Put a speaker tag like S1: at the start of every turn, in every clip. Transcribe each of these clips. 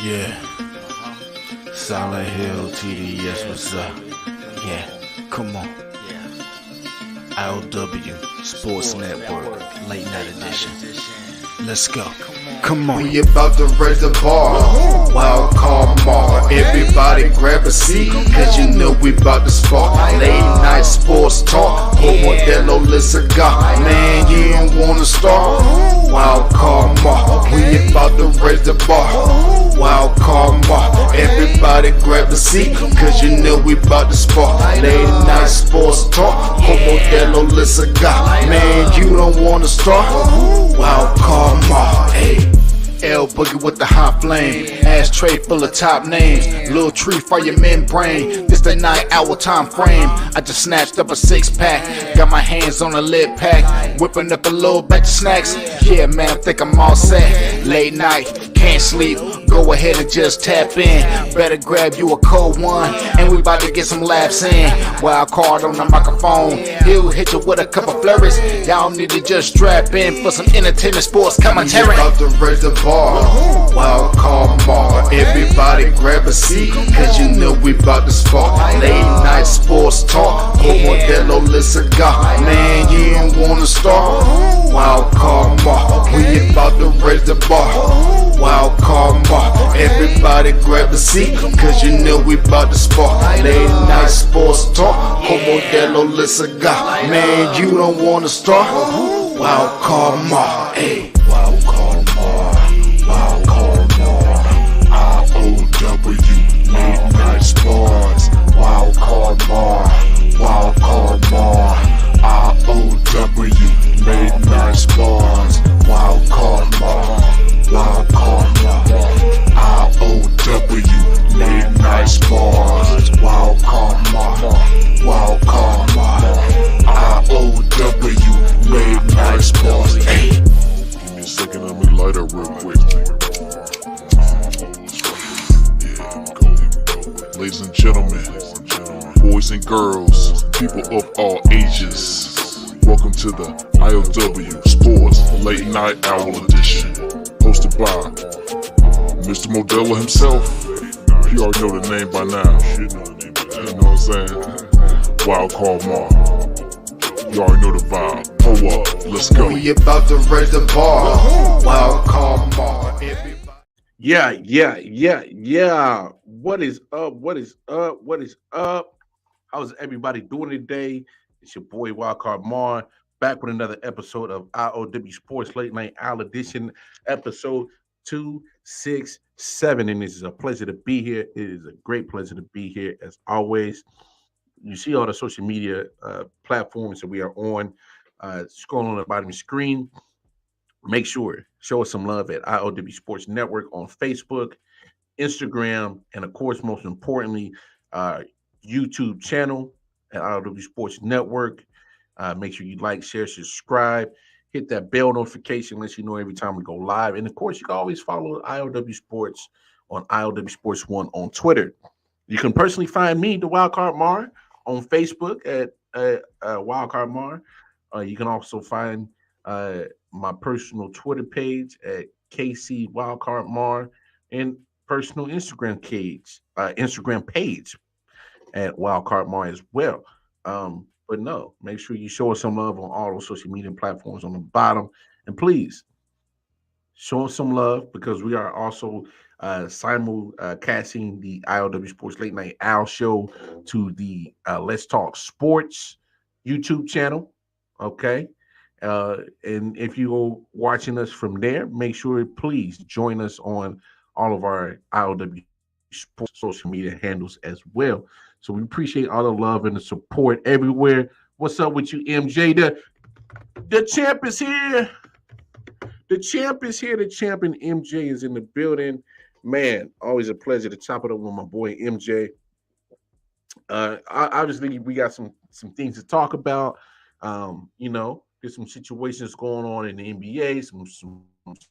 S1: Yeah, Silent Hill TDS, what's up? Yeah, come on. I.O.W. Sports Network, late night edition. Let's go. Come on.
S2: We about to raise the bar. Wild card mar. Everybody grab a seat, cause you know we about to spark. Late night sports talk. Modelo Le Cigar. Man, you don't wanna start. Wild card mar. We about to raise the bar. Wild card mar. Everybody grab a seat, cause you know we about to spark. Late night sports talk. Modelo Le Cigar. Man, you don't wanna start. Wild card mar. Hey. L Boogie with the hot flame, ashtray full of top names, little tree for your membrane. This the 9-hour time frame. I just snatched up a 6-pack, got my hands on a lid pack, whipping up a little batch of snacks. Yeah, man, I think I'm all set. Late night, can't sleep. Go ahead and just tap in. Better grab you a cold one, and we about to get some laughs in. Wild card on the microphone, he'll hit you with a couple flurries. Y'all need to just strap in for some entertainment sports commentary. We about to raise the bar. Wild card mar. Everybody grab a seat, cause you know we about to spark. Late night sports talk. Modelo Le Cigar. Man, you don't wanna start. Wild card mar. We about to raise the bar. Wild card mar. Everybody grab a seat, cause you know we about to spark. Late night sports talk. Modelo Le Cigar. Man, you don't wanna start. Wild card mar. Hey. Wild card mar. Wild card mar. I.O.W. Late night sports. Wild card mar. Wild card mar. I.O.W. Late night sports. Wild card mar. Wild card mar. I.O.W. Late night sports. Wild card mar. Wild card mar. I.O.W. Late night sports. Hey.
S3: Give me a second, let me light up real quick. Ladies and gentlemen, boys and girls, people of all ages, welcome to the I.O.W. Sports Late Night Hour Edition, hosted by Mr. Modelo himself. You already know the name by now. You know what I'm saying? Wild Card Mar. You already know the vibe. Pull up, let's go.
S2: We about to raise the bar. Wild card mar.
S4: Yeah. What is up? How's everybody doing today? It's your boy Wildcard Mar, back with another episode of I.O.W. Sports Late Night Hour Edition, episode 267. And it is a pleasure to be here. It is a great pleasure to be here as always. You see all the social media platforms that we are on. Scrolling on the bottom of the screen. Make sure, show us some love at I.O.W. Sports Network on Facebook, Instagram, and of course, most importantly, YouTube channel at I.O.W. Sports Network. Make sure you like, share, subscribe, hit that bell notification, lets you know every time we go live. And of course, you can always follow I.O.W. Sports on I.O.W. Sports 1 on Twitter. You can personally find me, the Wildcard Mar, on Facebook at Wildcard Mar. You can also find my personal Twitter page at KC Wildcard Mar and personal Instagram page at Wildcard Mar as well. But no, make sure you show us some love on all those social media platforms on the bottom. And please show us some love because we are also simulcasting the I.O.W. Sports Late Night Owl Show to the Let's Talk Sports YouTube channel. Okay. And if you're watching us from there, make sure please join us on all of our I.O.W. Sports social media handles as well. So we appreciate all the love and the support everywhere. What's up with you, MJ? The champ is here. The champ is here. The champion MJ is in the building. Man, always a pleasure to chop it up with my boy MJ. Obviously, we got some things to talk about. There's some situations going on in the NBA, some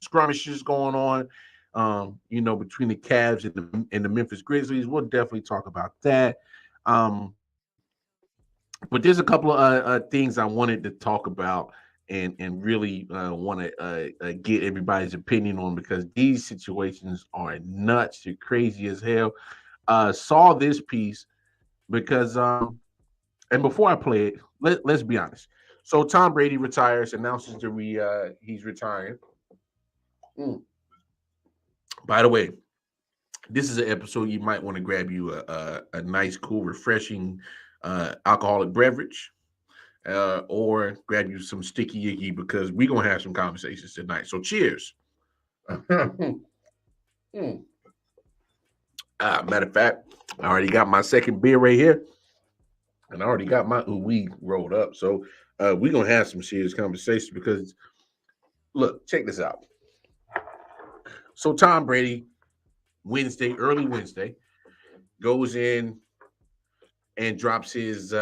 S4: skirmishes going on, between the Cavs and the Memphis Grizzlies. We'll definitely talk about that. But there's a couple of things I wanted to talk about and really want to get everybody's opinion on, because these situations are nuts. They're crazy as hell. Saw this piece because and before I play it, let's be honest. So Tom Brady retires, announces that he's retiring. By the way, this is an episode you might want to grab you a nice, cool, refreshing alcoholic beverage, or grab you some sticky icky, because we're gonna have some conversations tonight. So cheers. Matter of fact, I already got my second beer right here, and I already got my ooh-wee rolled up. So we're gonna have some serious conversation, because look, check this out. So Tom Brady, early Wednesday, goes in and drops his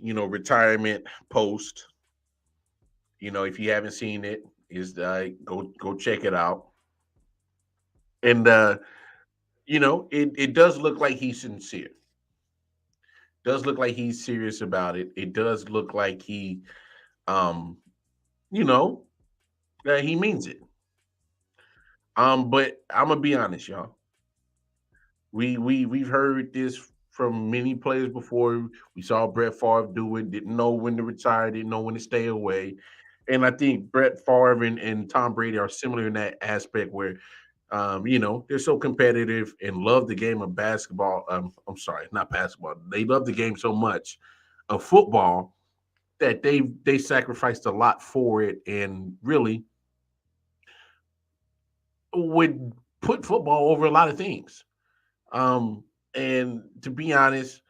S4: retirement post. If you haven't seen it, is go check it out. And it does look like he's sincere. Does look like he's serious about it. It does look like he he means it. But I'm gonna be honest, y'all. We've heard this from many players before. We saw Brett Favre do it. Didn't know when to retire. Didn't know when to stay away. And I think Brett Favre and Tom Brady are similar in that aspect, where they're so competitive and love the game of basketball. I'm sorry, not basketball. They love the game so much of football that they sacrificed a lot for it, and really would put football over a lot of things. And to be honest,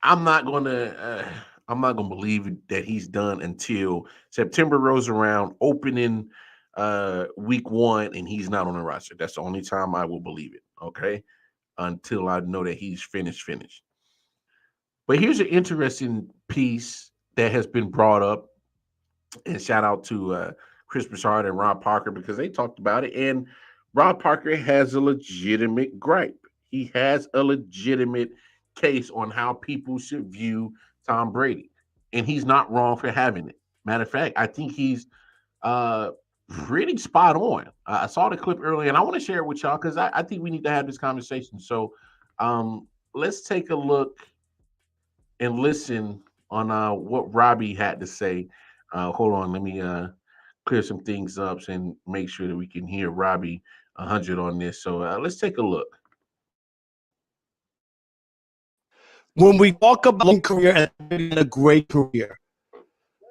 S4: I'm not gonna believe that he's done until September rolls around, opening week 1, and he's not on the roster. That's the only time I will believe it. Okay, until I know that he's finished. But here's an interesting piece that has been brought up, and shout out to Chris Broussard and Rob Parker, because they talked about it, and Rob Parker has a legitimate gripe. He has a legitimate case on how people should view Tom Brady, and he's not wrong for having it. Matter of fact, I think he's pretty spot on. I saw the clip earlier, and I want to share it with y'all, because I think we need to have this conversation. So let's take a look and listen on what Robbie had to say. Hold on, let me clear some things up and make sure that we can hear Robbie 100 on this. So let's take a look.
S5: When we talk about career and a great career,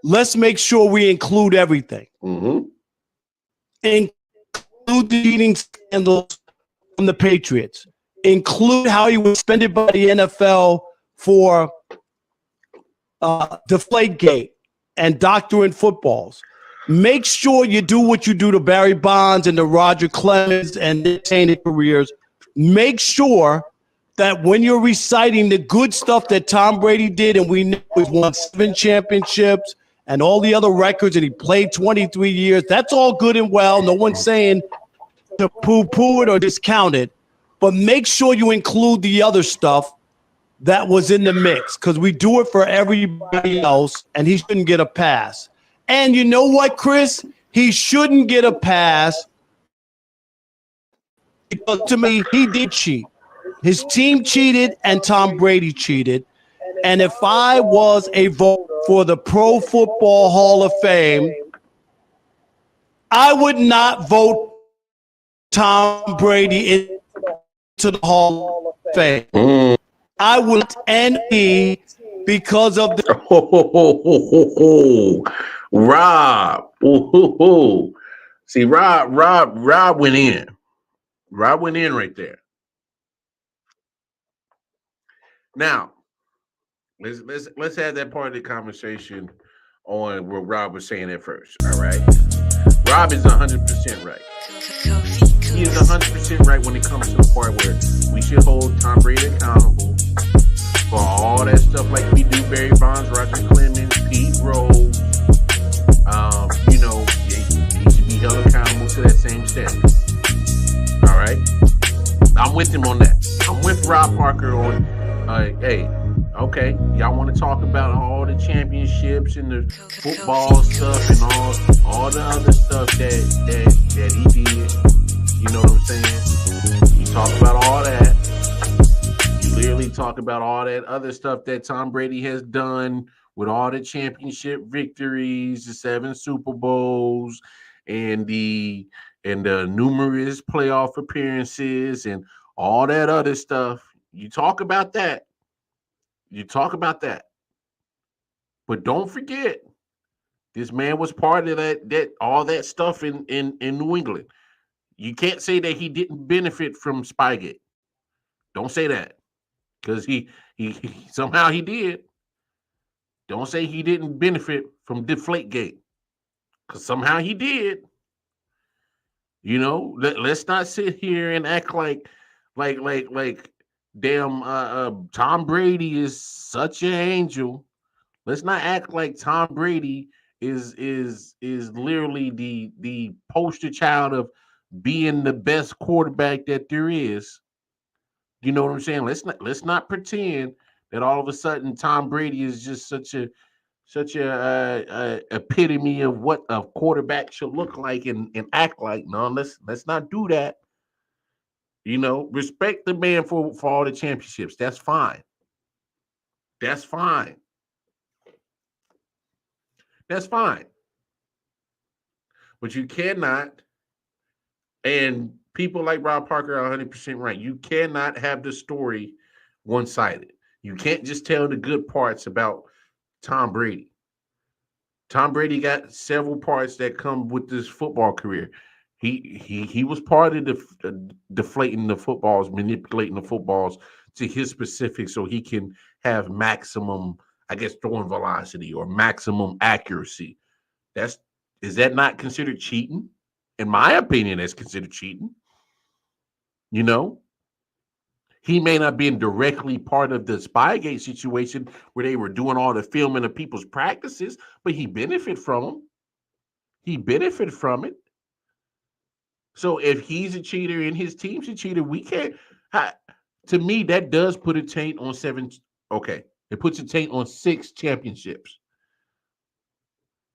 S5: let's make sure we include everything.
S4: Mm-hmm.
S5: Include the cheating scandals from the Patriots. Include how he was suspended by the NFL for Deflategate and doctoring footballs. Make sure you do what you do to Barry Bonds and to Roger Clemens and their tainted careers. Make sure that when you're reciting the good stuff that Tom Brady did, and we know he won 7 championships and all the other records, and he played 23 years, that's all good and well. No one's saying to poo-poo it or discount it, but make sure you include the other stuff that was in the mix, because we do it for everybody else, and he shouldn't get a pass. And you know what, Chris? He shouldn't get a pass, because to me, he did cheat. His team cheated and Tom Brady cheated. And if I was a vote for the Pro Football Hall of Fame, I would not vote Tom Brady into the Hall of Fame. I would envy because of the
S4: Rob. See, Rob went in. Rob went in right there. Now, let's have that part of the conversation on what Rob was saying at first. All right, Rob is 100% right. He is 100% right when it comes to the part where we should hold Tom Brady accountable for all that stuff, like we do Barry Bonds, Roger Clemens, Pete Rose. He should be held accountable to that same standard. All right, I'm with him on that. I'm with Rob Parker on. Hey, Okay, y'all want to talk about all the championships and the football stuff and all the other stuff that he did. You know what I'm saying? You talk about all that. You literally talk about all that other stuff that Tom Brady has done with all the championship victories, the 7 Super Bowls, and the numerous playoff appearances and all that other stuff. You talk about that. You talk about that. But don't forget, this man was part of that all that stuff in New England. You can't say that he didn't benefit from Spygate. Don't say that. Because he somehow he did. Don't say he didn't benefit from Deflategate. Because somehow he did. You know, let's not sit here and act like damn Tom Brady is such an angel. Let's not act like Tom Brady is literally the poster child of being the best quarterback that there is. You know what I'm saying? Let's not pretend that all of a sudden Tom Brady is just such a epitome of what a quarterback should look like and act like. No, let's not do that. You know, respect the man for all the championships. That's fine. That's fine. That's fine. But you cannot, and people like Rob Parker are 100% right. You cannot have the story one sided. You can't just tell the good parts about Tom Brady. Tom Brady got several parts that come with this football career. He was part of deflating the footballs, manipulating the footballs to his specifics so he can have maximum, I guess, throwing velocity or maximum accuracy. That's is that not considered cheating? In my opinion, that's considered cheating. You know, he may not been directly part of the Spygate situation where they were doing all the filming of people's practices, but he benefited from them. He benefited from it. So if he's a cheater and his team's a cheater, we can't. To me, that does put a taint on 7. Okay, it puts a taint on 6 championships.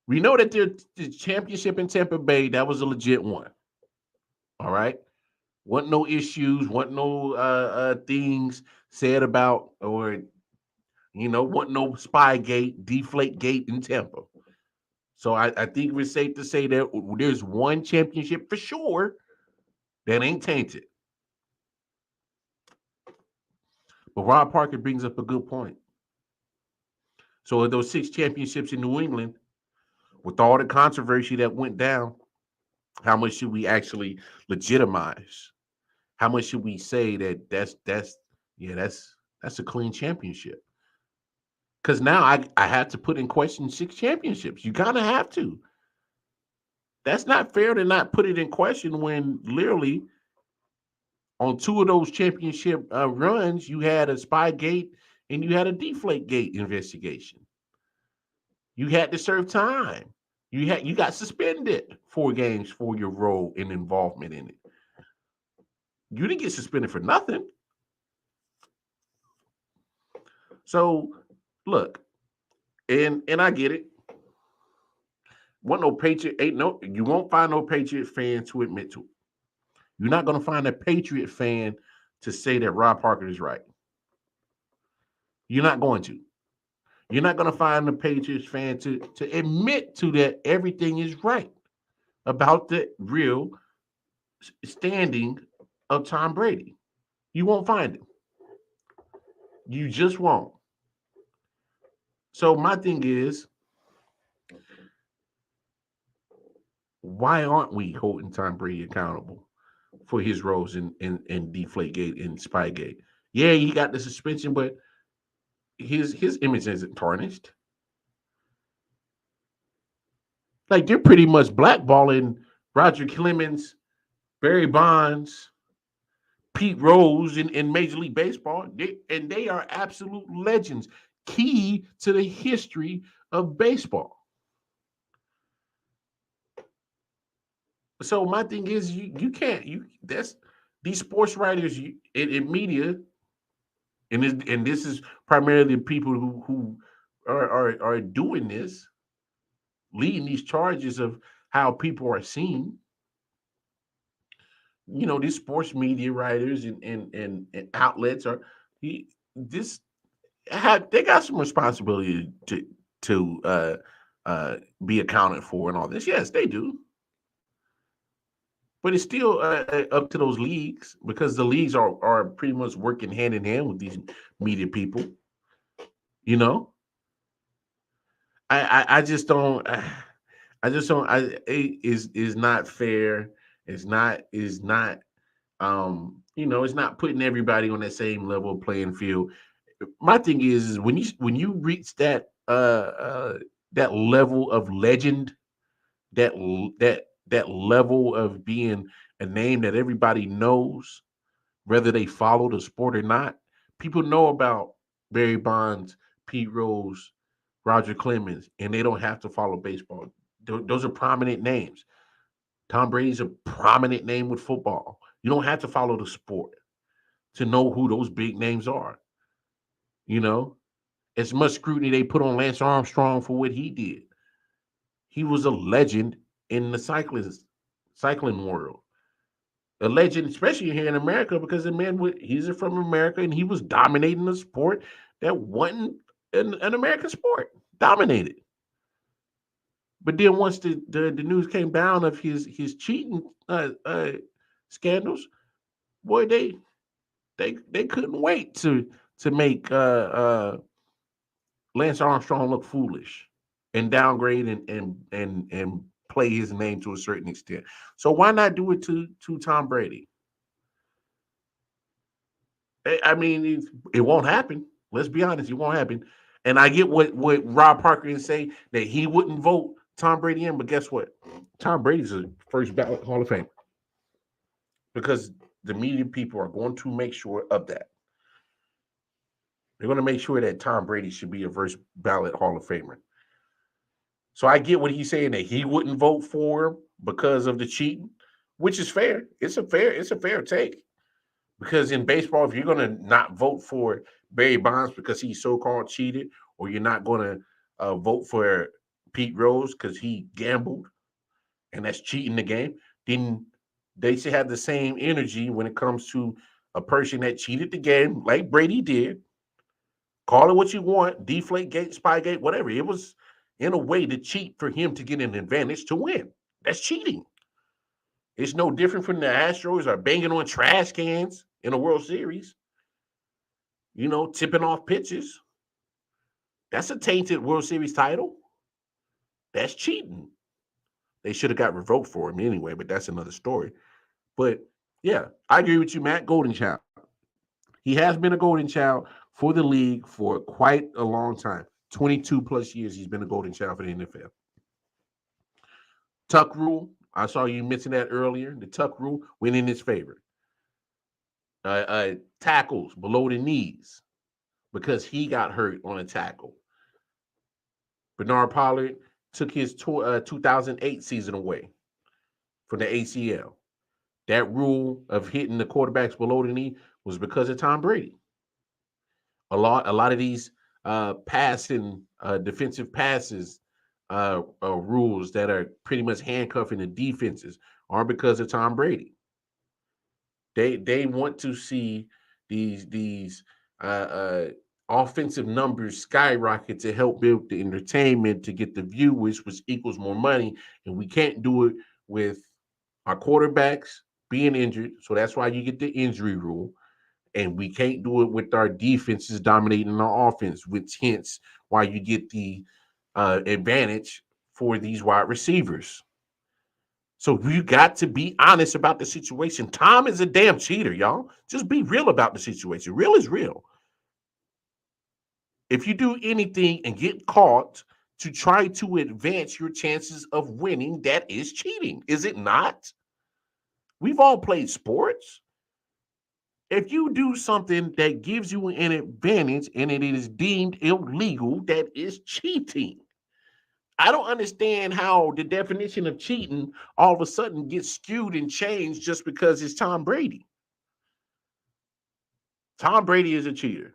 S4: We know that the championship in Tampa Bay, that was a legit one. All right. Wasn't no issues, wasn't no things said about, or wasn't no Spygate, Deflate Gate in Tampa. So I think it's safe to say that there's one championship for sure that ain't tainted. But Rob Parker brings up a good point. So those 6 championships in New England, with all the controversy that went down, how much should we actually legitimize? How much should we say that that's a clean championship? Because now I had to put in question 6 championships. You kind of have to. That's not fair to not put it in question when literally on 2 of those championship runs, you had a Spygate and you had a Deflate Gate investigation. You had to serve time. You got suspended 4 games for your role and involvement in it. You didn't get suspended for nothing. So look, and I get it. You won't find no Patriot fan to admit to it. You're not going to find a Patriot fan to say that Rob Parker is right. You're not going to. You're not going to find a Patriots fan to admit to that everything is right about the real standing of Tom Brady. You won't find it. You just won't. So my thing is, why aren't we holding Tom Brady accountable for his roles in Deflategate and Spygate? Yeah, he got the suspension, but his image isn't tarnished. Like they're pretty much blackballing Roger Clemens, Barry Bonds, Pete Rose in Major League Baseball. They are absolute legends, key to the history of baseball. So my thing is, you can't that's these sports writers in media And this is primarily the people who are doing this, leading these charges of how people are seen. These sports media writers and outlets are he this have they got some responsibility to be accounted for and all this. Yes, they do. But it's still up to those leagues, because the leagues are pretty much working hand in hand with these media people. You know, I just don't. I just don't. It is not fair. It's not. It's not putting everybody on that same level playing field. My thing is when you reach that level of legend, that level of being a name that everybody knows, whether they follow the sport or not. People know about Barry Bonds, Pete Rose, Roger Clemens, and they don't have to follow baseball. Those are prominent names. Tom Brady's a prominent name with football. You don't have to follow the sport to know who those big names are. You know, as much scrutiny they put on Lance Armstrong for what he did. He was a legend in the cycling world. A legend, especially here in America, because the man he's from America and he was dominating the sport that wasn't an American sport. Dominated. But then once the news came down of his cheating scandals, boy, they couldn't wait to make Lance Armstrong look foolish and downgrade and play his name to a certain extent. So why not do it to Tom Brady? I mean, it won't happen. Let's be honest, it won't happen. And I get what Rob Parker is saying, that he wouldn't vote Tom Brady in, but guess what? Tom Brady's a first ballot Hall of Fame, because the media people are going to make sure of that. They're going to make sure that Tom Brady should be a first ballot Hall of Famer. So I get what he's saying, that he wouldn't vote for him because of the cheating, which is fair. It's a fair take. Because in baseball, if you're going to not vote for Barry Bonds because he so-called cheated, or you're not going to vote for Pete Rose because he gambled, and that's cheating the game, then they should have the same energy when it comes to a person that cheated the game, like Brady did. Call it what you want, deflate gate, spy gate, whatever. It was in a way to cheat for him to get an advantage to win. That's cheating. It's no different from the Astros are banging on trash cans in a World Series, tipping off pitches. That's a tainted World Series title. That's cheating. They should have got revoked for him anyway, but that's another story. But yeah, I agree with you, Matt. Golden Child. He has been a golden child for the league for quite a long time. 22 plus years he's been a golden child for the NFL. Tuck rule. I saw you mention that earlier. The tuck rule went in his favor. Tackles below the knees, because he got hurt on a tackle. Bernard Pollard took his 2008 season away from the ACL. That rule of hitting the quarterbacks below the knee was because of Tom Brady. A lot of these passing defensive passes rules that are pretty much handcuffing the defenses are because of Tom Brady. They want to see these offensive numbers skyrocket to help build the entertainment, to get the viewers, which equals more money. And we can't do it with our quarterbacks being injured. So that's why you get the injury rule. And we can't do it with our defenses dominating our offense, which hence why you get the advantage for these wide receivers. So you got to be honest about the situation. Tom is a damn cheater, y'all. Just be real about the situation. Real is real. If you do anything and get caught to try to advance your chances of winning, that is cheating, is it not? We've all played sports. If you do something that gives you an advantage and it is deemed illegal, that is cheating. I don't understand how the definition of cheating all of a sudden gets skewed and changed just because it's Tom Brady. Tom Brady is a cheater.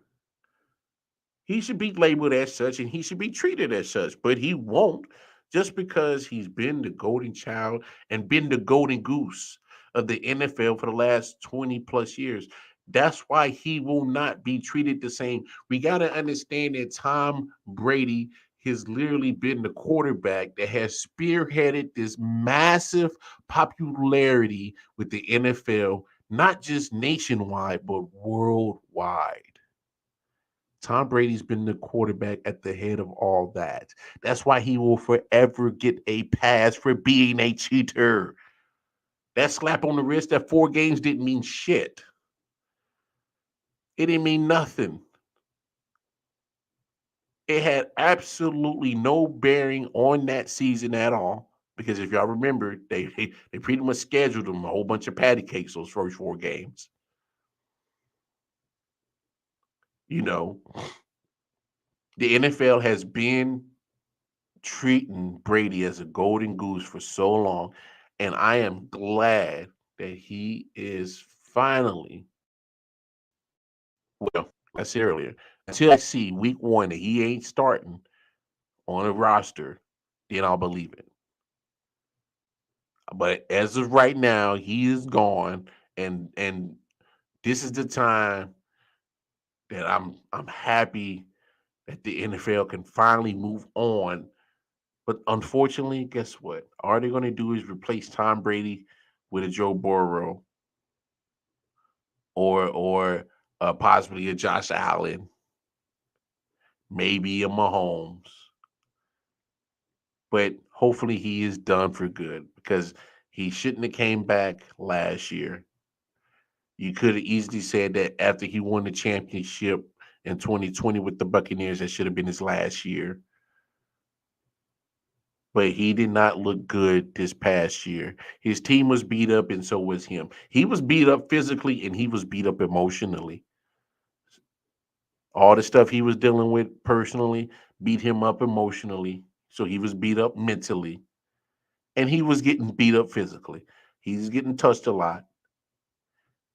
S4: He should be labeled as such and he should be treated as such, but he won't just because he's been the golden child and been the golden goose of the NFL for the last 20 plus years. That's why he will not be treated the same. We got to understand that Tom Brady has literally been the quarterback that has spearheaded this massive popularity with the NFL, not just nationwide, but worldwide. Tom Brady's been the quarterback at the head of all that. That's why he will forever get a pass for being a cheater. That slap on the wrist, that 4 games didn't mean shit. It didn't mean nothing. It had absolutely no bearing on that season at all. Because if y'all remember, they pretty much scheduled him a whole bunch of patty cakes those first 4 games. You know, the NFL has been treating Brady as a golden goose for so long, and I am glad that he is finally, well, I said earlier, until I see week 1 that he ain't starting on a roster, then I'll believe it. But as of right now, he is gone, and this is the time that I'm happy that the NFL can finally move on. But unfortunately, guess what? All they're going to do is replace Tom Brady with a Joe Burrow or possibly a Josh Allen, maybe a Mahomes. But hopefully he is done for good because he shouldn't have came back last year. You could have easily said that after he won the championship in 2020 with the Buccaneers, that should have been his last year. But he did not look good this past year. His team was beat up, and so was him. He was beat up physically, and he was beat up emotionally. All the stuff he was dealing with personally beat him up emotionally. So he was beat up mentally, and he was getting beat up physically. He's getting touched a lot.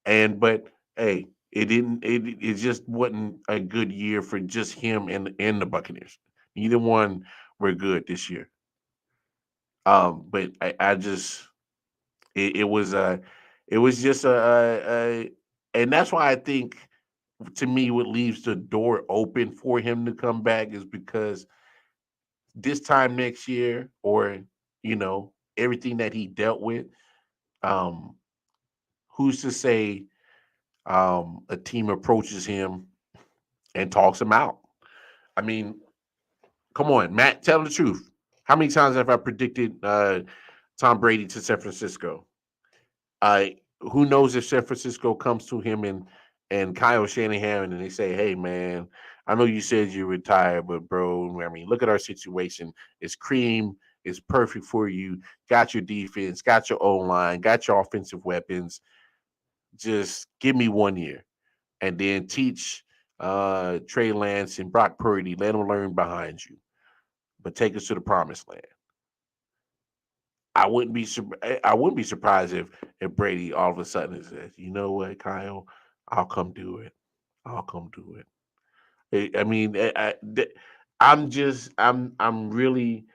S4: But hey, it just wasn't a good year for just him and the Buccaneers. Neither one were good this year. But I just it was it was just and that's why I think to me what leaves the door open for him to come back is because this time next year or everything that he dealt with, um who's to say a team approaches him and talks him out. I mean, come on, Matt, tell the truth. How many times have I predicted Tom Brady to San Francisco? I Who knows if San Francisco comes to him and Kyle Shanahan and they say, "Hey, man, I know you said you retired, but bro, I mean, look at our situation. It's cream. It's perfect for you. Got your defense, got your O line, got your offensive weapons. Just give me 1 year, and then teach Trey Lance and Brock Purdy. Let them learn behind you, but take us to the promised land." I wouldn't be surprised if Brady all of a sudden says, "You know what, Kyle, I'll come do it. I'll come do it." I mean, I'm really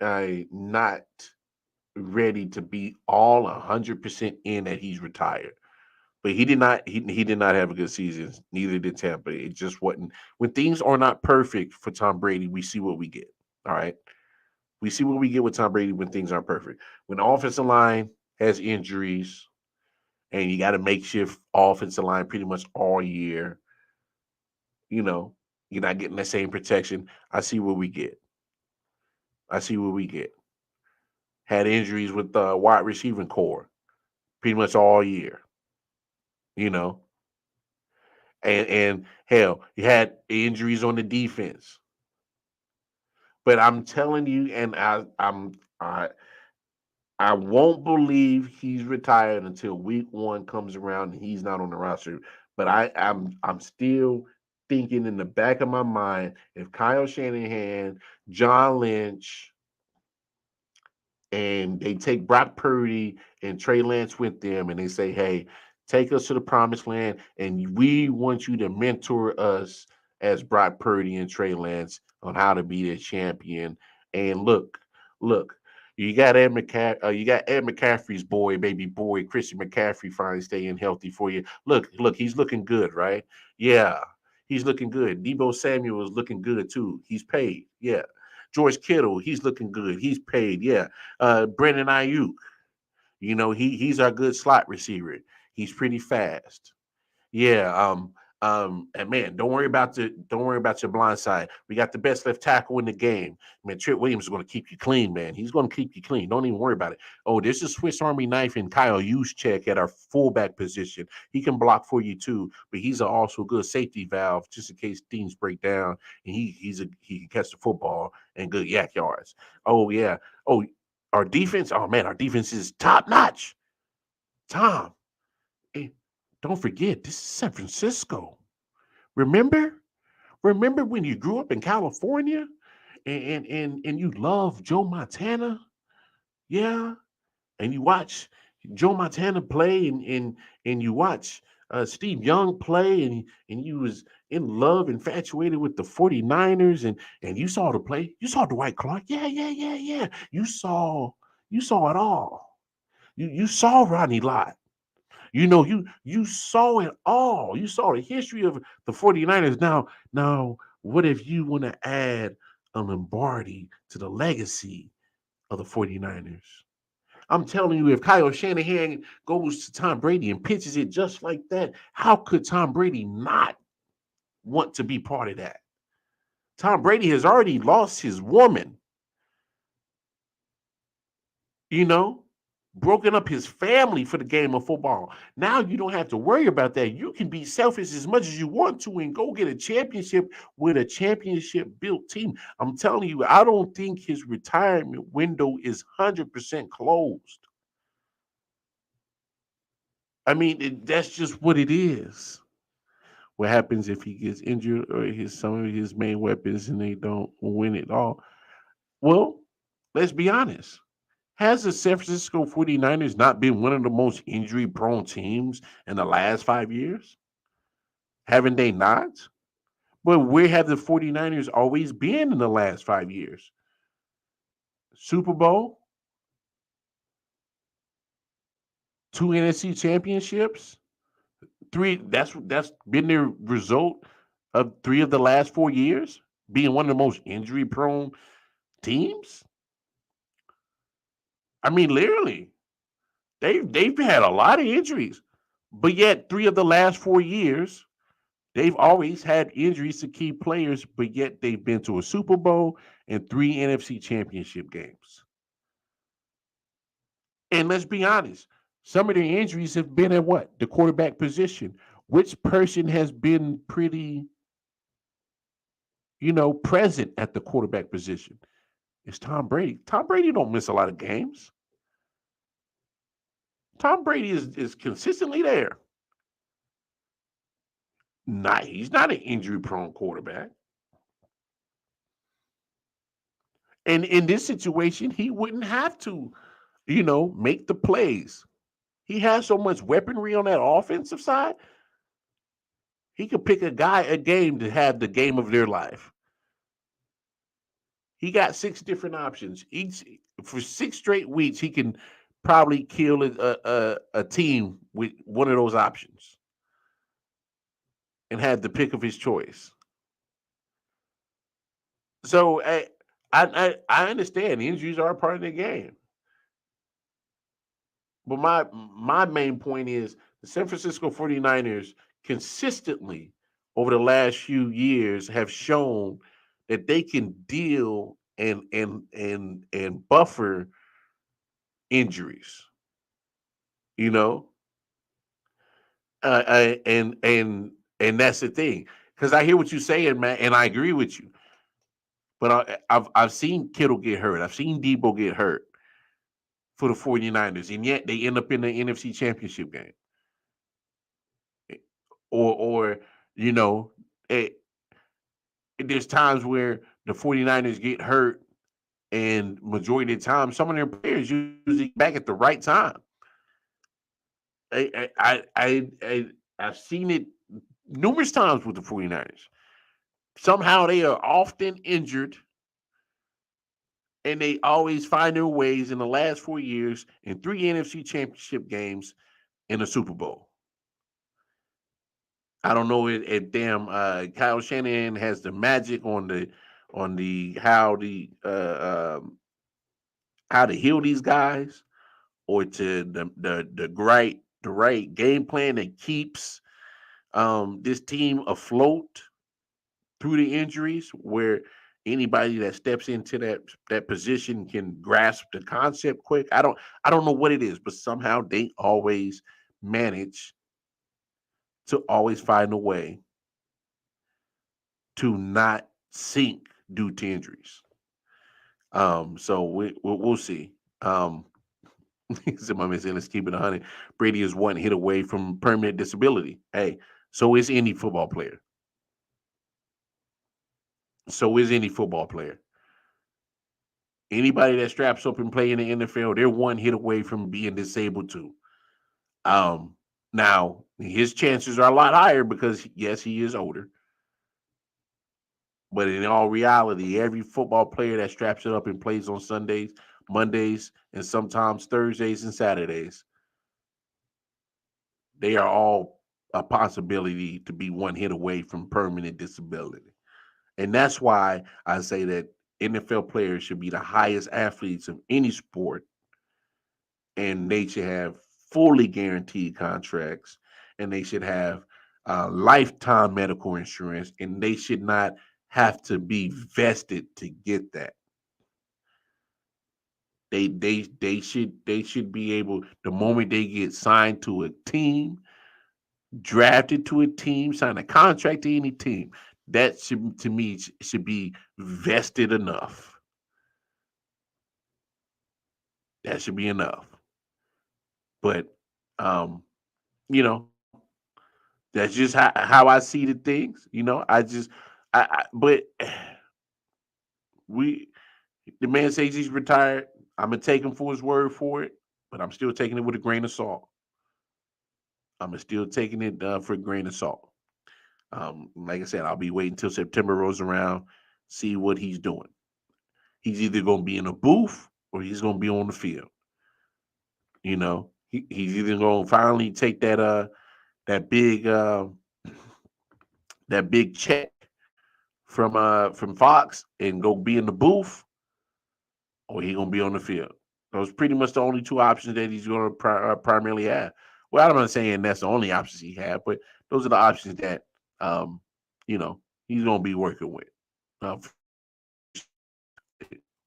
S4: not ready to be all 100% in that he's retired. But he did not have a good season. Neither did Tampa. It just wasn't. When things are not perfect for Tom Brady, we see what we get. All right. We see what we get with Tom Brady when things aren't perfect. When the offensive line has injuries and you got a makeshift offensive line pretty much all year, you know, you're not getting the same protection. I see what we get. I see what we get. Had injuries with the wide receiving core pretty much all year, you know. And hell, you had injuries on the defense. But I'm telling you, and I won't believe he's retired until week 1 comes around and he's not on the roster. But I'm still thinking in the back of my mind if Kyle Shanahan, John Lynch, and they take Brock Purdy and Trey Lance with them and they say, "Hey, take us to the promised land and we want you to mentor us as Brock Purdy and Trey Lance on how to be their champion. And look, you got Ed McCaffrey's boy, baby boy, Christian McCaffrey, finally staying healthy for you. Look, he's looking good, right? Yeah, he's looking good. Debo Samuel is looking good too. He's paid. Yeah. George Kittle, he's looking good. He's paid. Yeah. Brandon Ayuk, he's our good slot receiver. He's pretty fast. Yeah. And man, don't worry about your blind side. We got the best left tackle in the game. Man, Trent Williams is going to keep you clean, man. He's going to keep you clean. Don't even worry about it. Oh, there's a Swiss Army knife in Kyle Juszczyk at our fullback position. He can block for you too, but he's also good safety valve just in case things break down. And he can catch the football and good yak yards. Oh yeah. Oh, our defense. Oh man, our defense is top notch. Tom, eh, don't forget, this is San Francisco. Remember? Remember when you grew up in California and you love Joe Montana? Yeah. And you watch Joe Montana play and you watch Steve Young play and you was in love, infatuated with the 49ers and you saw the play. You saw Dwight Clark. Yeah. You saw it all. You saw Ronnie Lott. You saw it all. You saw the history of the 49ers. Now, what if you want to add a Lombardi to the legacy of the 49ers? I'm telling you, if Kyle Shanahan goes to Tom Brady and pitches it just like that, how could Tom Brady not want to be part of that? Tom Brady has already lost his woman, you know, broken up his family for the game of football. Now you don't have to worry about that. You can be selfish as much as you want to and go get a championship with a championship built team. I'm telling you, I don't think his retirement window is 100% closed. I mean, that's just what it is. What happens if he gets injured or some of his main weapons and they don't win it all? Well, let's be honest. Has the San Francisco 49ers not been one of the most injury prone teams in the last 5 years? Haven't they not? But where have the 49ers always been in the last 5 years? Super Bowl, two NFC championships, three. That's been the result of 3 of the last 4 years, being one of the most injury prone teams. I mean, literally, they've had a lot of injuries, but yet 3 of the last 4 years, they've always had injuries to key players, but yet they've been to a Super Bowl and 3 NFC championship games. And let's be honest, some of their injuries have been at what? The quarterback position. Which person has been pretty, present at the quarterback position? It's Tom Brady. Tom Brady don't miss a lot of games. Tom Brady is consistently there. He's not an injury-prone quarterback. And in this situation, he wouldn't have to, make the plays. He has so much weaponry on that offensive side. He could pick a game to have the game of their life. He got 6 different options. Each for 6 straight weeks, he can probably kill a team with one of those options and have the pick of his choice. So I understand injuries are a part of the game. But my main point is the San Francisco 49ers consistently over the last few years have shown that they can deal and buffer injuries. You know, and that's the thing. Because I hear what you're saying, man, and I agree with you. But I've seen Kittle get hurt. I've seen Debo get hurt for the 49ers, and yet they end up in the NFC Championship game. Or you know, it, there's times where the 49ers get hurt, and majority of the time, some of their players usually back at the right time. I've seen it numerous times with the 49ers. Somehow they are often injured, and they always find their ways in the last 4 years in 3 NFC championship games in a Super Bowl. I don't know if damn Kyle Shanahan has the magic on the how to heal these guys, or to the right game plan that keeps this team afloat through the injuries, where anybody that steps into that position can grasp the concept quick. I don't know what it is, but somehow they always manage to always find a way to not sink due to injuries. So we'll see. Somebody said, let's keep it 100. Brady is 1 hit away from permanent disability. Hey, so is any football player. So is any football player. Anybody that straps up and play in the NFL, they're 1 hit away from being disabled too. Now his chances are a lot higher because yes, he is older. But in all reality, every football player that straps it up and plays on Sundays, Mondays, and sometimes Thursdays and Saturdays, they are all a possibility to be 1 hit away from permanent disability. And that's why I say that NFL players should be the highest athletes of any sport, and they should have fully guaranteed contracts, and they should have lifetime medical insurance, and they should not have to be vested to get that. They should be able, the moment they get signed to a team, drafted to a team, sign a contract to any team, that should, to me, should be vested enough. That should be enough. But you know, that's just how I see the things. But we the man says he's retired. I'm gonna take him for his word for it, but I'm still taking it with a grain of salt. I'm still taking it for a grain of salt. Like I said, I'll be waiting until September rolls around, see what he's doing. He's either gonna be in a booth or he's gonna be on the field. He's either gonna finally take that big that big check from Fox and go be in the booth, or he gonna be on the field. Those pretty much the only 2 options that he's gonna primarily have. Well, I'm not saying that's the only options he had, but those are the options that he's gonna be working with.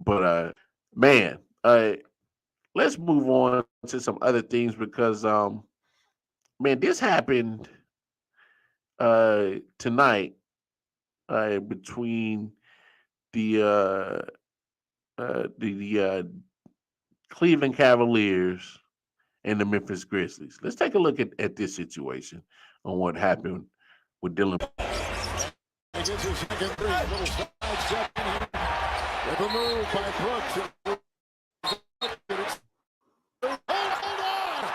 S4: But man, let's move on to some other things because man, this happened tonight between the Cleveland Cavaliers and the Memphis Grizzlies. Let's take a look at this situation on what happened with Dylan.
S6: He gets his second three. Little side step in here. With a move by Brooks. Hold on!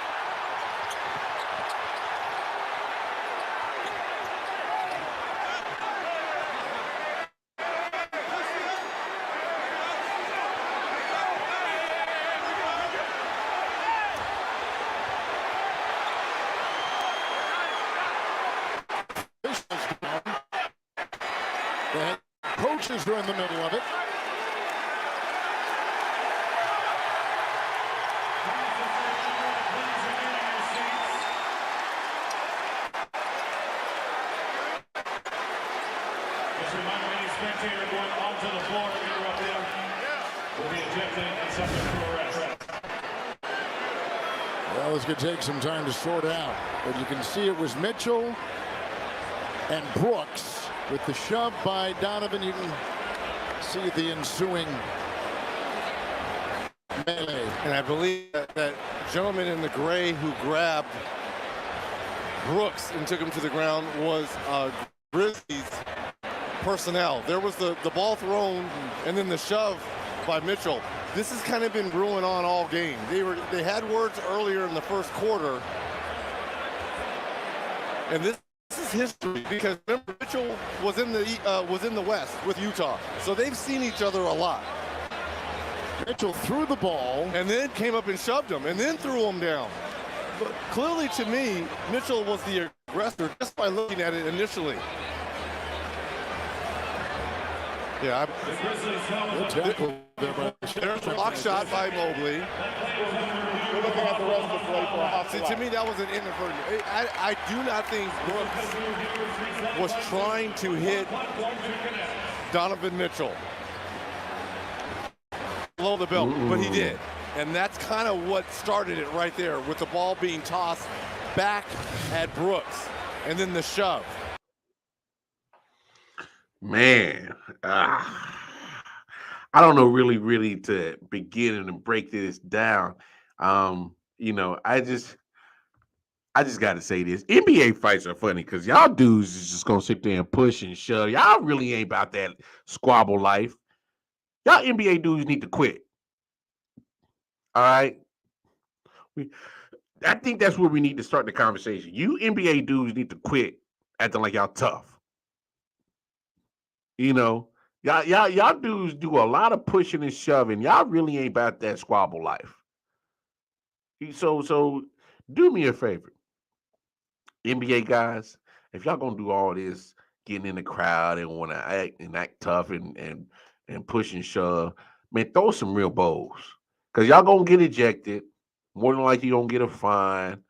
S6: The head coaches are in the middle of it.
S7: Just remind any spectator going onto the floor to interrupt them will be ejected and subject to arrest.
S6: Well, this could take some time to sort out, but you can see it was Mitchell and Brooks with the shove by Donovan. You can see the ensuing melee.
S8: And I believe that gentleman in the gray who grabbed Brooks and took him to the ground was Grizzlies personnel. There was the ball thrown and then the shove by Mitchell. This has kind of been brewing on all game. They had words earlier in the first quarter, and this is is history because remember Mitchell was in the West with Utah, so they've seen each other a lot.
S6: Mitchell threw the ball
S8: and then came up and shoved him and then threw him down. But clearly to me, Mitchell was the aggressor just by looking at it initially. Yeah, there's a block shot by Mobley.
S9: We're looking at the rest of the play for a hot
S8: See, to me, that was an inadvertent. I do not think Brooks was trying to hit Donovan Mitchell below the belt, but he did. And that's kind of what started it right there with the ball being tossed back at Brooks and then the shove.
S4: Man, I don't know really to begin and break this down. You know, I just got to say this. NBA fights are funny because y'all dudes is just going to sit there and push and shove. Y'all really ain't about that squabble life. Y'all NBA dudes need to quit. All right? I think that's where we need to start the conversation. You NBA dudes need to quit acting like y'all tough. You know, y'all dudes do a lot of pushing and shoving. Y'all really ain't about that squabble life. So do me a favor. NBA guys, if y'all gonna do all this getting in the crowd and want to act tough and push and shove, man, throw some real bowls. Cause y'all gonna get ejected. More than likely you don't get a fine.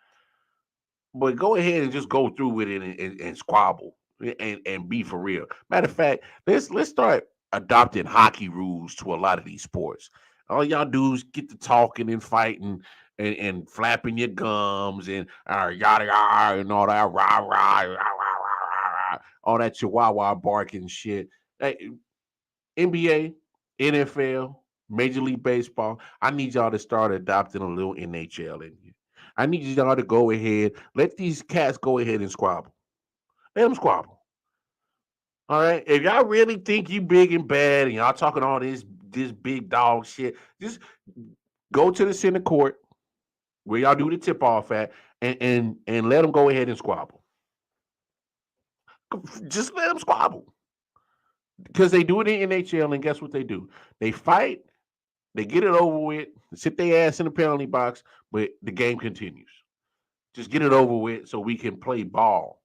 S4: But go ahead and just go through with it and squabble and be for real. Matter of fact, let's start adopting hockey rules to a lot of these sports. All y'all dudes get to talking and fighting and flapping your gums and yada yada and all that rah rah rah rah rah, all that chihuahua barking shit. Hey, NBA, NFL, Major League Baseball, I need y'all to start adopting a little NHL in here. I need y'all to go ahead. Let these cats go ahead and squabble. Let them squabble. All right. If y'all really think you big and bad and y'all talking all this big dog shit, just go to the center court where y'all do the tip off at and let them go ahead and squabble. Just let them squabble. Because they do it in NHL, and guess what they do? They fight, they get it over with, sit their ass in the penalty box, but the game continues. Just get it over with so we can play ball.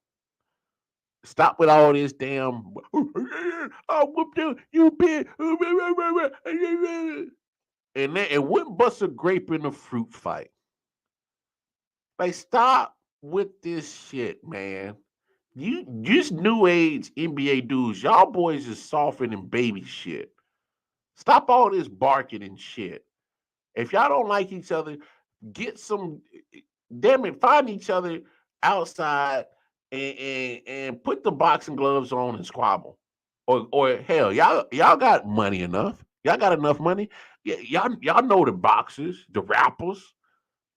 S4: Stop with all this damn. I whooped you, bitch. And then it wouldn't bust a grape in a fruit fight. Like, stop with this shit, man. You just new age NBA dudes, y'all boys is softer than baby shit. Stop all this barking and shit. If y'all don't like each other, get some. Damn it, find each other outside and put the boxing gloves on and squabble. Or hell, y'all got money enough. Y'all got enough money. Yeah, y'all know the boxers, the rappers.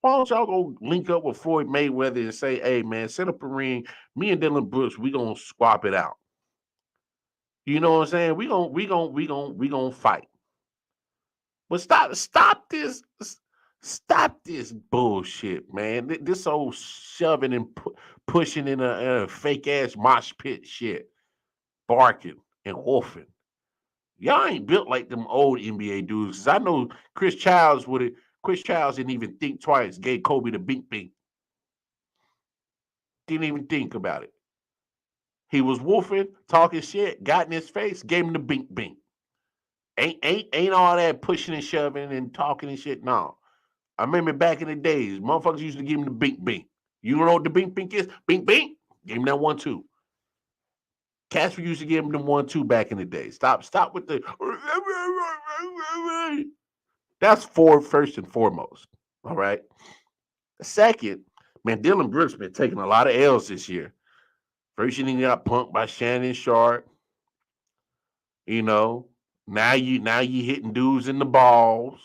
S4: Why don't y'all go link up with Floyd Mayweather and say, hey man, set up a ring. Me and Dylan Brooks, we gonna swap it out. You know what I'm saying? We gonna fight. But stop this bullshit, man. This old shoving and pushing in a fake ass mosh pit shit, barking and wolfing. Y'all ain't built like them old NBA dudes. 'Cause I know Chris Childs didn't even think twice. Gave Kobe the bink bink. Didn't even think about it. He was wolfing, talking shit, got in his face, gave him the bink bink. Ain't all that pushing and shoving and talking and shit. No. I remember back in the days, motherfuckers used to give him the bink bink. You don't know what the bink bink is? Bink bink. Give him that 1-2. Casper used to give him the 1-2 back in the day. Stop with the. That's first and foremost. All right. Second, man, Dylan Brooks been taking a lot of L's this year. First, he got punked by Shannon Sharp. You know, now you hitting dudes in the balls.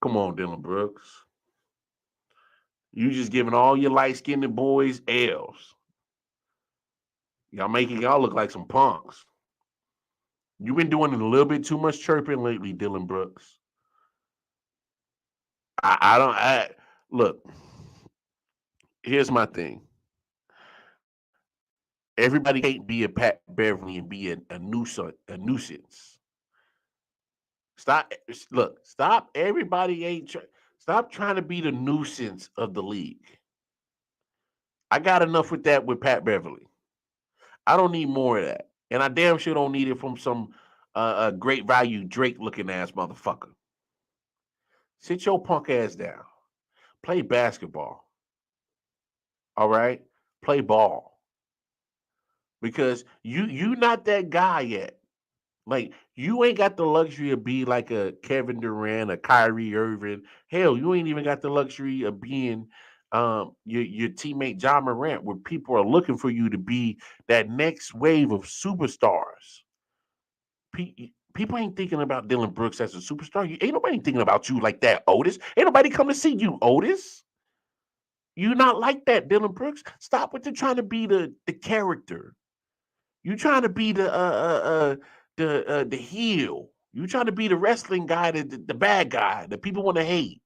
S4: Come on, Dylan Brooks. You just giving all your light-skinned boys L's. Y'all making y'all look like some punks. You've been doing a little bit too much chirping lately, Dylan Brooks. Look, here's my thing. everybody can't be a Pat Beverly and be a nuisance. Stop. Look. Stop. Everybody ain't. Stop trying to be the nuisance of the league. I got enough with that with Pat Beverly. I don't need more of that, and I damn sure don't need it from some great value Drake looking ass motherfucker. Sit your punk ass down. Play basketball. All right, play ball because you not that guy yet. Like you ain't got the luxury of being like a Kevin Durant, a Kyrie Irving. Hell, you ain't even got the luxury of being your teammate John Morant, where people are looking for you to be that next wave of superstars. People ain't thinking about Dylan Brooks as a superstar. Ain't nobody thinking about you like that, Otis. Ain't nobody come to see you, Otis. You not like that, Dylan Brooks. Stop with the trying to be the character. You trying to be the heel. You trying to be the wrestling guy, the bad guy that people want to hate.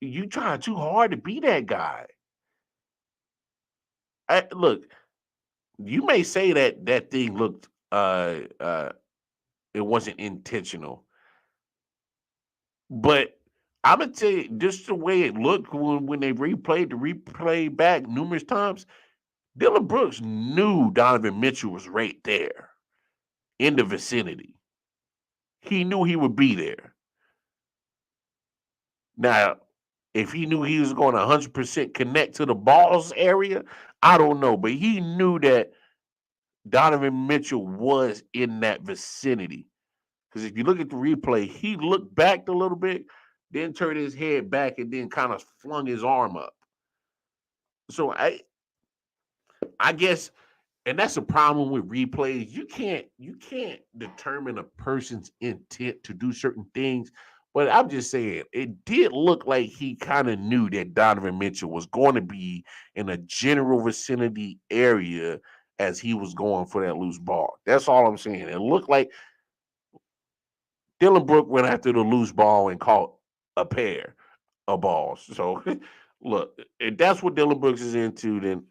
S4: You trying too hard to be that guy. Look, you may say that thing looked it wasn't intentional, but I'm gonna tell you just the way it looked when they replayed the replay back numerous times. Dylan Brooks knew Donovan Mitchell was right there in the vicinity. He knew he would be there. Now, if he knew he was going to 100% connect to the balls area, I don't know. But he knew that Donovan Mitchell was in that vicinity. Because if you look at the replay, he looked back a little bit, then turned his head back, and then kind of flung his arm up. So I guess, and that's the problem with replays. You can't determine a person's intent to do certain things. But I'm just saying, it did look like he kind of knew that Donovan Mitchell was going to be in a general vicinity area as he was going for that loose ball. That's all I'm saying. It looked like Dylan Brooks went after the loose ball and caught a pair of balls. So, look, if that's what Dylan Brooks is into, then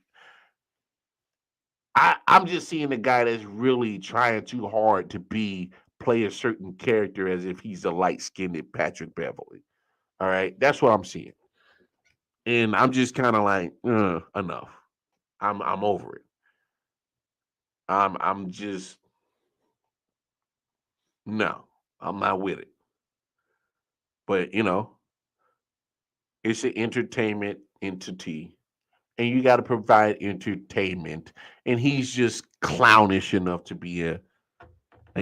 S4: I'm just seeing a guy that's really trying too hard to play a certain character as if he's a light-skinned Patrick Beverly. All right, that's what I'm seeing, and I'm just kind of like, enough. I'm over it. I'm just no, I'm not with it. But it's an entertainment entity, and you got to provide entertainment. And he's just clownish enough to be an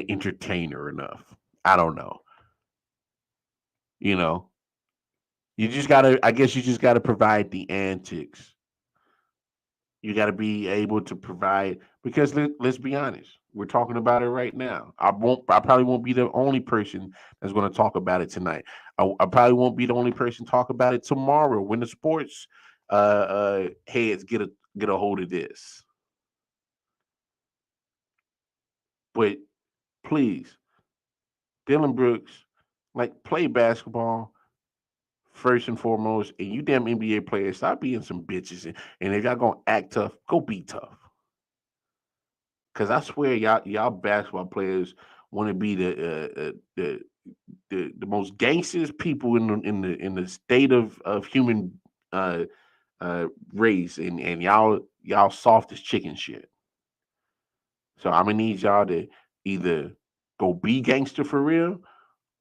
S4: entertainer enough. I don't know. You know, you just gotta. I guess you just gotta provide the antics. You got to be able to provide because let's be honest. We're talking about it right now. I probably won't be the only person that's going to talk about it tonight. I probably won't be the only person talk about it tomorrow when the sports heads get a hold of this. But please, Dylan Brooks, like play basketball first and foremost, and you damn NBA players, stop being some bitches. And if y'all gonna act tough, go be tough. Cause I swear y'all basketball players want to be the most gangsters people in the state of human uh, race, and y'all soft as chicken shit. So I'm gonna need y'all to either go be gangster for real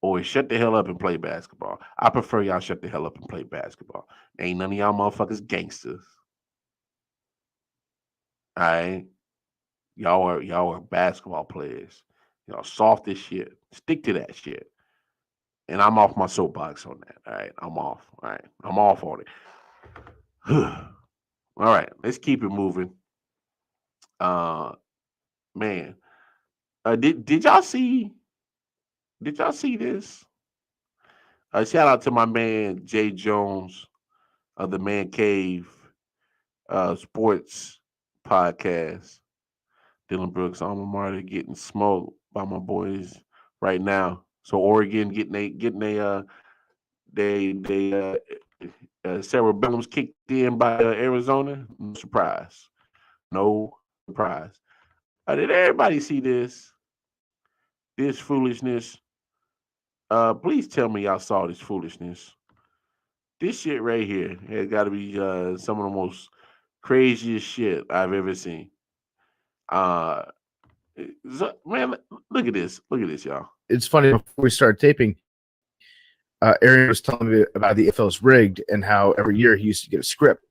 S4: or shut the hell up and play basketball. I prefer y'all shut the hell up and play basketball. Ain't none of y'all motherfuckers gangsters. All right. Y'all are basketball players. Y'all soft as shit. Stick to that shit. And I'm off my soapbox on that. All right. I'm off. All right. I'm off on it. All right. Let's keep it moving. Man. Did y'all see this? Shout out to my man Jay Jones of the Man Cave Sports Podcast. Dylan Brooks alma mater getting smoked by my boys right now. So Oregon getting cerebellums kicked in by Arizona. No surprise. No surprised. Did everybody see this? This foolishness? Please tell me y'all saw this foolishness. This shit right here has got to be some of the most craziest shit I've ever seen. Uh, man, look at this. Look at this, y'all.
S10: It's funny, before we started taping, Aaron was telling me about the FL's rigged and how every year he used to get a script.